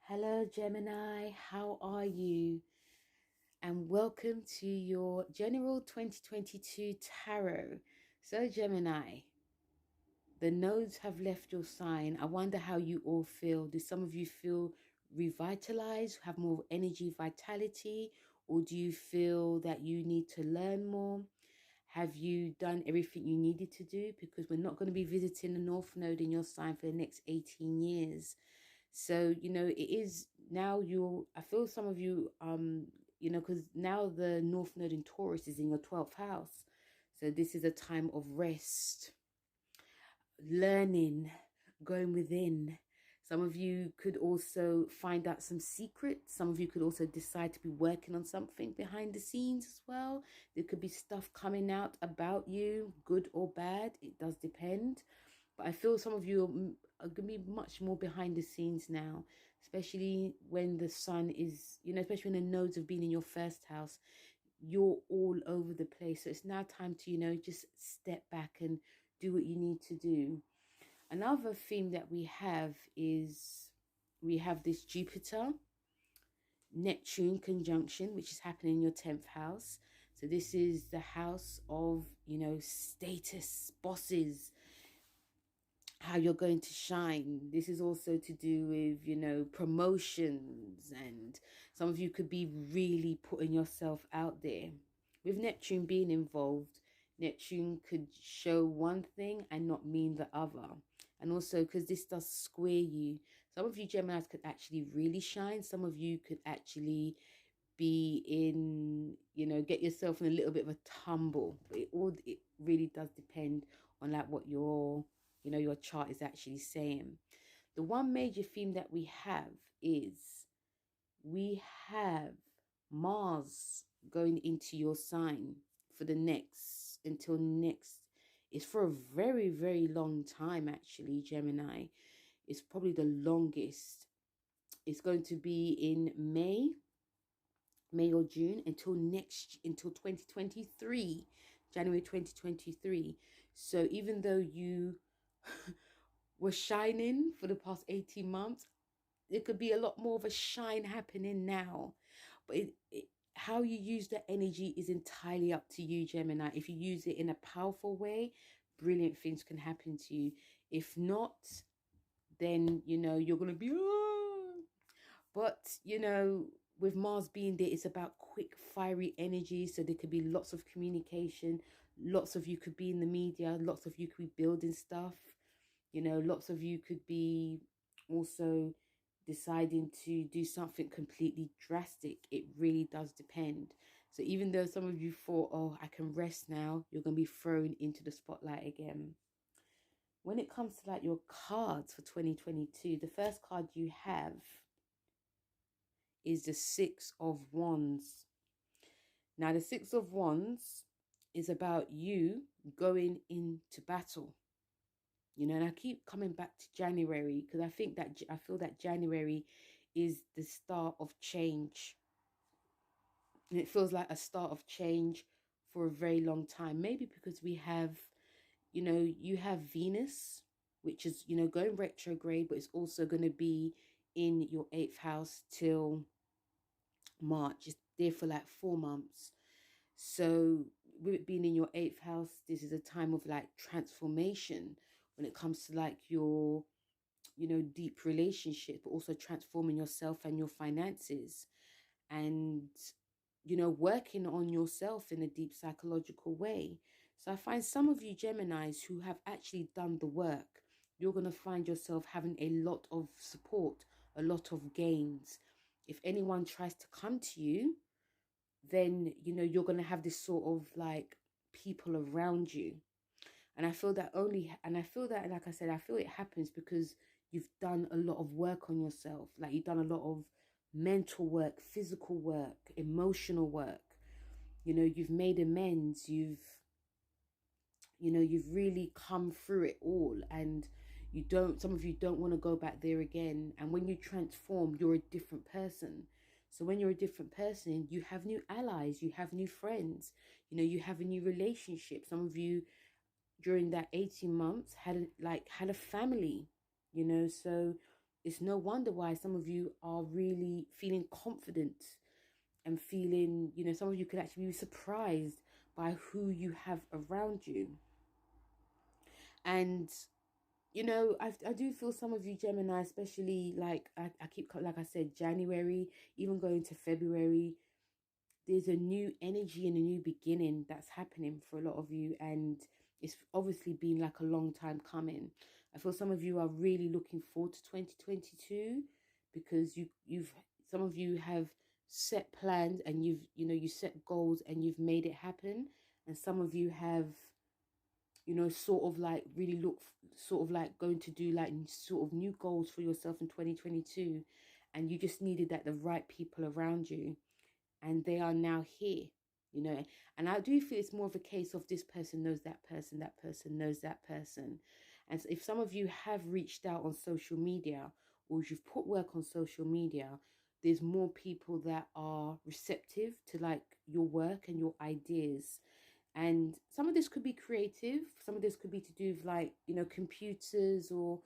Hello, Gemini. How are you? And welcome to your General 2022 Tarot. So, Gemini, the nodes have left your sign. I wonder how you all feel. Do some of you feel revitalized, have more energy, vitality, or do you feel that you need to learn more? Have you done everything you needed to do? Because we're not going to be visiting the North Node in your sign for the next 18 years. So, it is now I feel some of you, because now the North Node in Taurus is in your 12th house. So this is a time of rest, learning, going within. Some of you could also find out some secrets. Some of you could also decide to be working on something behind the scenes as well. There could be stuff coming out about you, good or bad. It does depend. But I feel some of you are going to be much more behind the scenes now, especially when the sun is, especially when the nodes have been in your first house. You're all over the place. So it's now time to, just step back and do what you need to do. Another theme that we have is we have this Jupiter Neptune conjunction, which is happening in your 10th house. So this is the house of, status, bosses, how you're going to shine. This is also to do with, promotions, and some of you could be really putting yourself out there. With Neptune being involved, Neptune could show one thing and not mean the other. And also because this does square you, some of you Geminis could actually really shine. Some of you could actually be in, get yourself in a little bit of a tumble. But it really does depend on like what your chart is actually saying. The one major theme that we have is we have Mars going into your sign for the next, it's for a very, very long time actually, Gemini. It's probably the longest. It's going to be in May or June until 2023, January 2023. So even though you were shining for the past 18 months, there could be a lot more of a shine happening now. But how you use the energy is entirely up to you, Gemini. If you use it in a powerful way, brilliant things can happen to you. If not, then, you're going to be, oh. But, with Mars being there, it's about quick, fiery energy. So there could be lots of communication. Lots of you could be in the media. Lots of you could be building stuff. Lots of you could be also deciding to do something completely drastic. It really does depend. So even though some of you thought, oh, I can rest now, you're going to be thrown into the spotlight again. When it comes to like your cards for 2022, the first card you have is the Six of Wands. Now, the Six of Wands is about you going into battle. And I keep coming back to January because I feel that January is the start of change. And it feels like a start of change for a very long time. Maybe because we have, you have Venus, which is, going retrograde, but it's also going to be in your 8th house till March. It's there for like 4 months. So with it being in your 8th house, this is a time of like transformation when it comes to like your, deep relationship, but also transforming yourself and your finances and, working on yourself in a deep psychological way. So I find some of you Geminis who have actually done the work, you're going to find yourself having a lot of support, a lot of gains. If anyone tries to come to you, then, you're going to have this sort of like people around you. And I feel that, like I said, I feel it happens because you've done a lot of work on yourself. Like you've done a lot of mental work, physical work, emotional work. You've made amends. You've really come through it all. And some of you don't want to go back there again. And when you transform, you're a different person. So when you're a different person, you have new allies, you have new friends, you have a new relationship. Some of you during that 18 months had a family, so it's no wonder why some of you are really feeling confident and feeling, some of you could actually be surprised by who you have around you. And I do feel some of you Gemini, especially like I keep, like I said, January, even going to February, there's a new energy and a new beginning that's happening for a lot of you, and it's obviously been like a long time coming. I feel some of you are really looking forward to 2022 because you've some of you have set plans and you set goals and you've made it happen, and some of you have sort of like really look sort of like going to do like sort of new goals for yourself in 2022, and you just needed the right people around you, and they are now here, and I do feel it's more of a case of this person knows that person, that person knows that person. And so if some of you have reached out on social media, or if you've put work on social media, there's more people that are receptive to like your work and your ideas. And some of this could be creative, some of this could be to do with like computers, or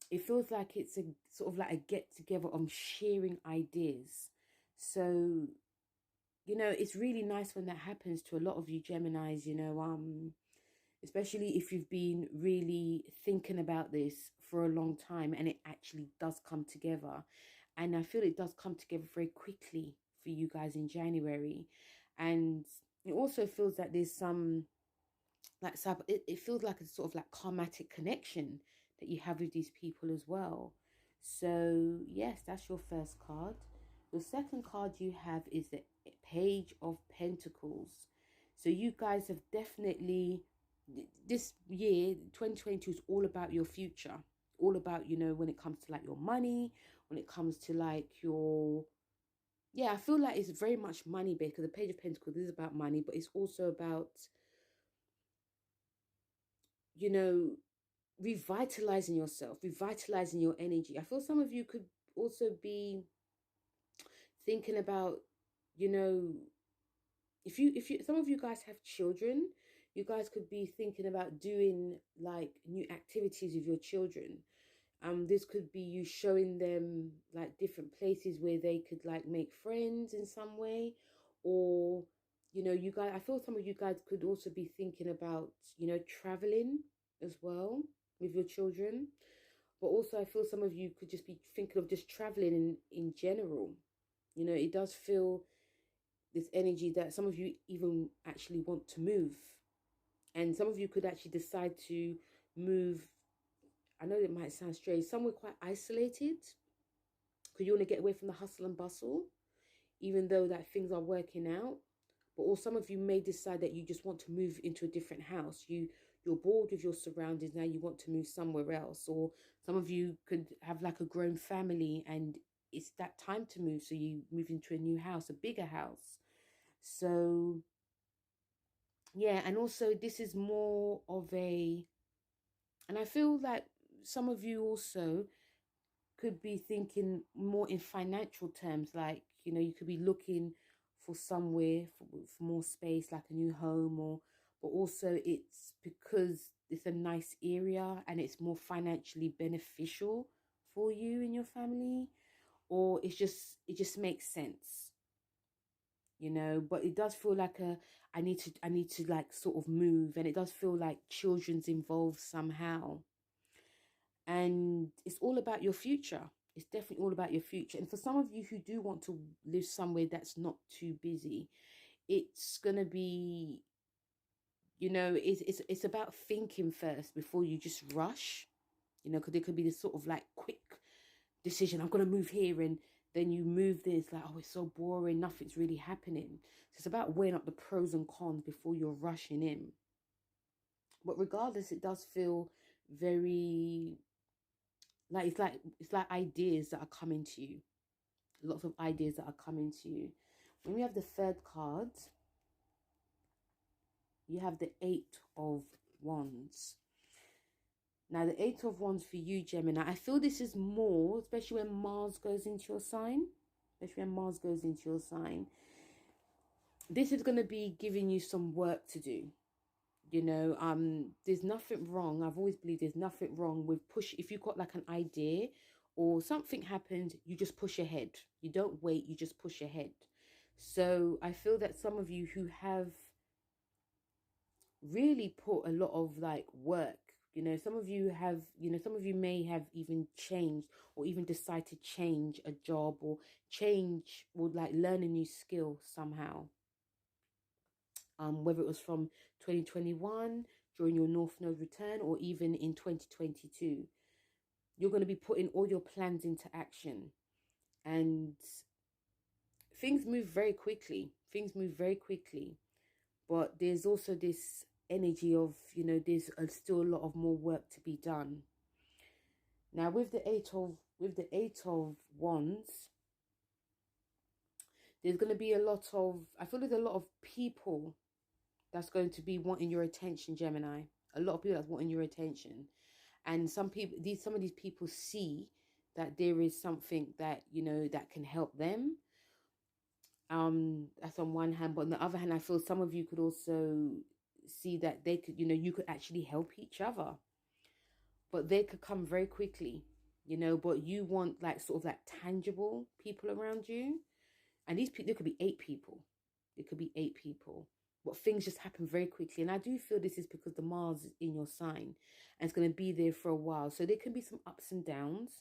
it feels like it's a sort of like a get together on sharing ideas. So it's really nice when that happens to a lot of you Geminis, especially if you've been really thinking about this for a long time and it actually does come together. And I feel it does come together very quickly for you guys in January. And it also feels like there's some, like, it feels like a sort of like karmatic connection that you have with these people as well. So yes, that's your first card. The second card you have is the Page of Pentacles. So you guys have definitely, this year 2022 is all about your future, all about when it comes to like your money, when it comes to like your, yeah, I feel like it's very much money based, because the Page of Pentacles is about money, but it's also about revitalizing yourself, revitalizing your energy. I feel some of you could also be thinking about, if you some of you guys have children, you guys could be thinking about doing like new activities with your children. This could be you showing them like different places where they could like make friends in some way, or you guys, I feel some of you guys could also be thinking about traveling as well with your children. But also I feel some of you could just be thinking of just traveling in general. It does feel this energy that some of you even actually want to move, and some of you could actually decide to move. I know it might sound strange, somewhere quite isolated, because you want to get away from the hustle and bustle, even though that things are working out. But or some of you may decide that you just want to move into a different house. You're bored with your surroundings, now you want to move somewhere else. Or some of you could have like a grown family and it's that time to move, so you move into a new house, a bigger house. So yeah, and also this is more of a, and I feel like some of you also could be thinking more in financial terms, like you could be looking for somewhere for more space, like a new home, or but also it's because it's a nice area and it's more financially beneficial for you and your family, or it just makes sense, but it does feel like I need to like sort of move, and it does feel like children's involved somehow. And it's all about your future. It's definitely all about your future. And for some of you who do want to live somewhere that's not too busy, it's gonna be, it's about thinking first before you just rush, because there could be this sort of like quick decision. I'm gonna move here, and then you move there. It's like, oh, it's so boring. Nothing's really happening. So it's about weighing up the pros and cons before you're rushing in. But regardless, it does feel very like it's like ideas that are coming to you, lots of ideas that are coming to you. When we have the third card, you have the Eight of Wands. Now the Eight of Wands for you Gemini, I feel this is more, especially when Mars goes into your sign, especially when Mars goes into your sign. This is going to be giving you some work to do. You know, there's nothing wrong. I've always believed there's nothing wrong with push. If you've got like an idea or something happened, you just push ahead. You don't wait, you just push ahead. So I feel that some of you who have really put a lot of like work, you know, some of you have, you know, some of you may have even changed or even decide to change a job or change or like learn a new skill somehow. Whether it was from 2021 during your North Node return or even in 2022, you're going to be putting all your plans into action, and things move very quickly. Things move very quickly, but there's also this energy of, you know, there's still a lot of more work to be done. Now with the eight of wands, there's going to be a lot of, I feel there's a lot of people that's going to be wanting your attention, Gemini. A lot of people that's wanting your attention. And some of these people see that there is something that, you know, that can help them. That's on one hand, but on the other hand, I feel some of you could also see that they could, you know, you could actually help each other. But they could come very quickly, you know, but you want like sort of like tangible people around you. And these people, there could be 8 people. It could be 8 people. But things just happen very quickly. And I do feel this is because the Mars is in your sign and it's going to be there for a while. So there can be some ups and downs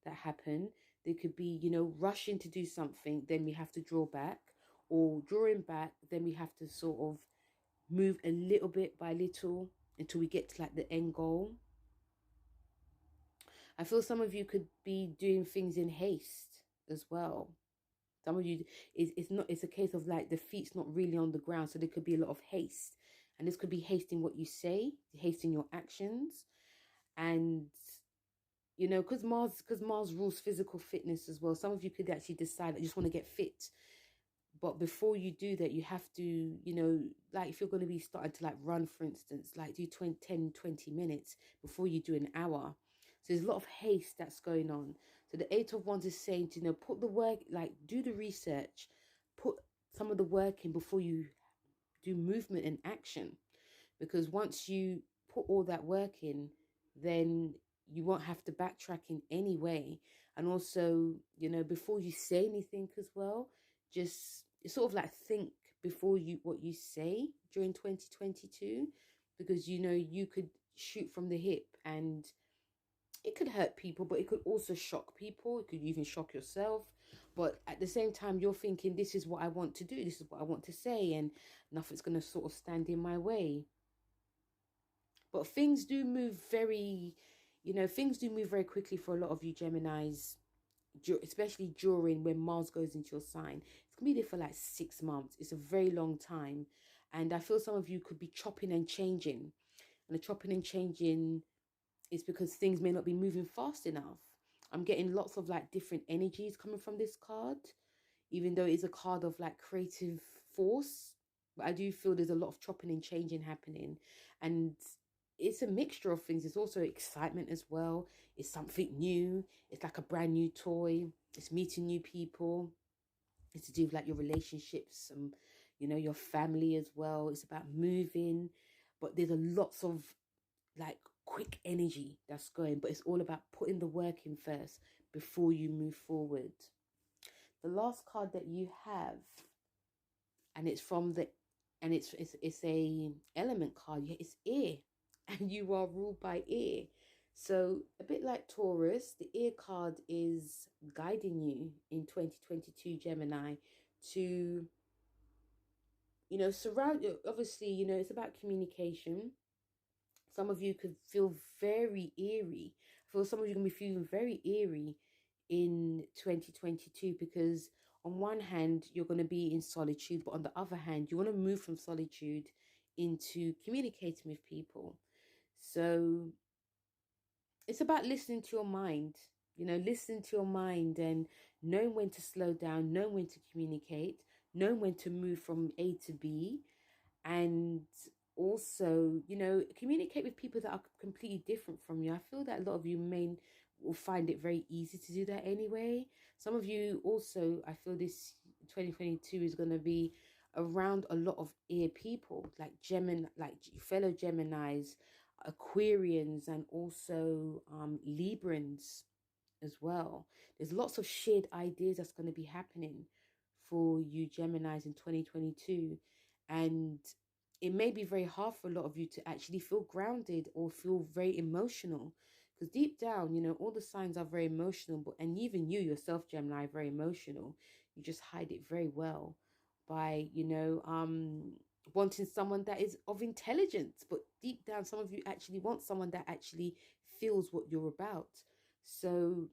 that happen. There could be, you know, rushing to do something, then we have to draw back, or drawing back, then we have to sort of move a little bit by little until we get to like the end goal. I feel some of you could be doing things in haste as well. Some of you, it's a case of like the feet's not really on the ground, so there could be a lot of haste, and this could be haste in what you say, haste in your actions, and you know, because Mars rules physical fitness as well. Some of you could actually decide I just want to get fit, but before you do that, you have to, you know, like if you're going to be starting to like run, for instance, like do 10-20 minutes before you do an hour. So there's a lot of haste that's going on. So the Eight of Wands is saying to, you know, put the work, like do the research, put some of the work in before you do movement and action. Because once you put all that work in, then you won't have to backtrack in any way. And also, you know, before you say anything as well, just sort of like think before you what you say during 2022, because you know you could shoot from the hip and it could hurt people, but it could also shock people. It could even shock yourself. But at the same time, you're thinking, this is what I want to do, this is what I want to say, and nothing's going to sort of stand in my way. But things do move very, you know, things do move very quickly for a lot of you Geminis, especially during when Mars goes into your sign. It's going to be there for like 6 months. It's a very long time. And I feel some of you could be chopping and changing. And the chopping and changing is because things may not be moving fast enough. I'm getting lots of like different energies coming from this card, even though it's a card of like creative force. But I do feel there's a lot of chopping and changing happening. And it's a mixture of things. It's also excitement as well. It's something new. It's like a brand new toy. It's meeting new people. It's to do with like your relationships and, you know, your family as well. It's about moving. But there's a lots of like quick energy that's going. But it's all about putting the work in first before you move forward. The last card that you have, and it's from the, and it's a element card. It's air. And you are ruled by air. So a bit like Taurus, the air card is guiding you in 2022, Gemini, to, you know, surround you. Obviously, you know, it's about communication. Some of you could feel very eerie. I feel some of you can be feeling very eerie in 2022 because on one hand, you're going to be in solitude, but on the other hand, you want to move from solitude into communicating with people. So it's about listening to your mind, you know, listening to your mind and knowing when to slow down, knowing when to communicate, knowing when to move from A to B, and also, you know, communicate with people that are completely different from you. I feel that a lot of you will find it very easy to do that anyway. Some of you also, I feel this 2022 is going to be around a lot of air people, like Gemini, like fellow Geminis, Aquarians, and also Librans as well. There's lots of shared ideas that's going to be happening for you Geminis in 2022. And it may be very hard for a lot of you to actually feel grounded or feel very emotional, because deep down, you know, all the signs are very emotional, but and even you yourself, Gemini, are very emotional. You just hide it very well by, you know, wanting someone that is of intelligence, but deep down, some of you actually want someone that actually feels what you're about. So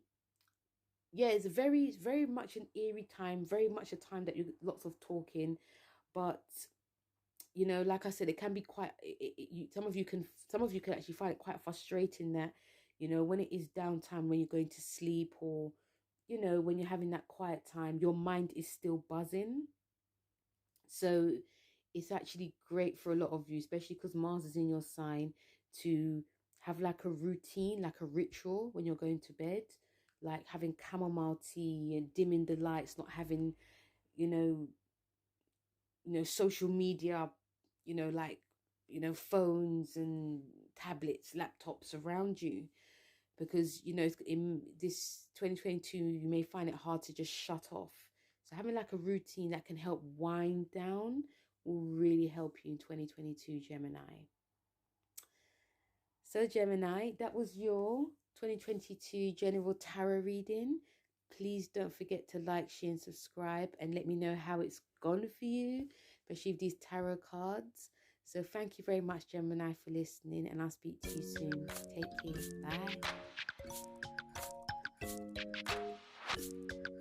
yeah, it's very much an eerie time, very much a time that you lots of talking, but you know, like I said, it can be quite. Some of you can actually find it quite frustrating that, you know, when it is downtime, when you're going to sleep, or you know, when you're having that quiet time, your mind is still buzzing. So it's actually great for a lot of you, especially because Mars is in your sign, to have like a routine, like a ritual when you're going to bed, like having chamomile tea and dimming the lights, not having, you know, social media, like, phones and tablets, laptops around you, because in this 2022 you may find it hard to just shut off. So having like a routine that can help wind down will really help you in 2022, Gemini. So Gemini, that was your 2022 general tarot reading. Please don't forget to like, share and subscribe, and let me know how it's gone for you, especially with these tarot cards. So thank you very much, Gemini, for listening, and I'll speak to you soon. Take care. Bye.